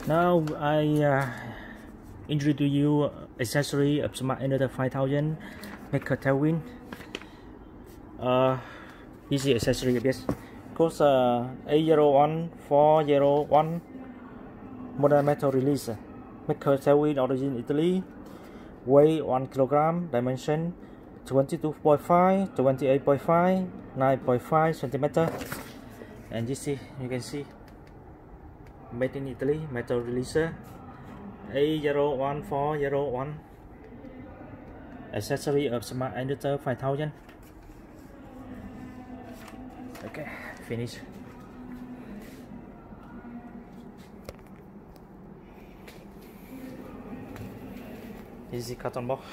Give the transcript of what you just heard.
Now I introduce you accessory of Smart Inverter 5000 Maker Tailwind. Easy accessory, yes. Cost A01401 modern metal release. Maker Tailwind origin Italy. Weight 1 kg. Dimension 22.5, 28.5, 9.5 centimeter. And this is, you can see, made in Italy, metal releaser A01401, accessory of Smart Inverter 5000. Okay, finish. This is the carton box.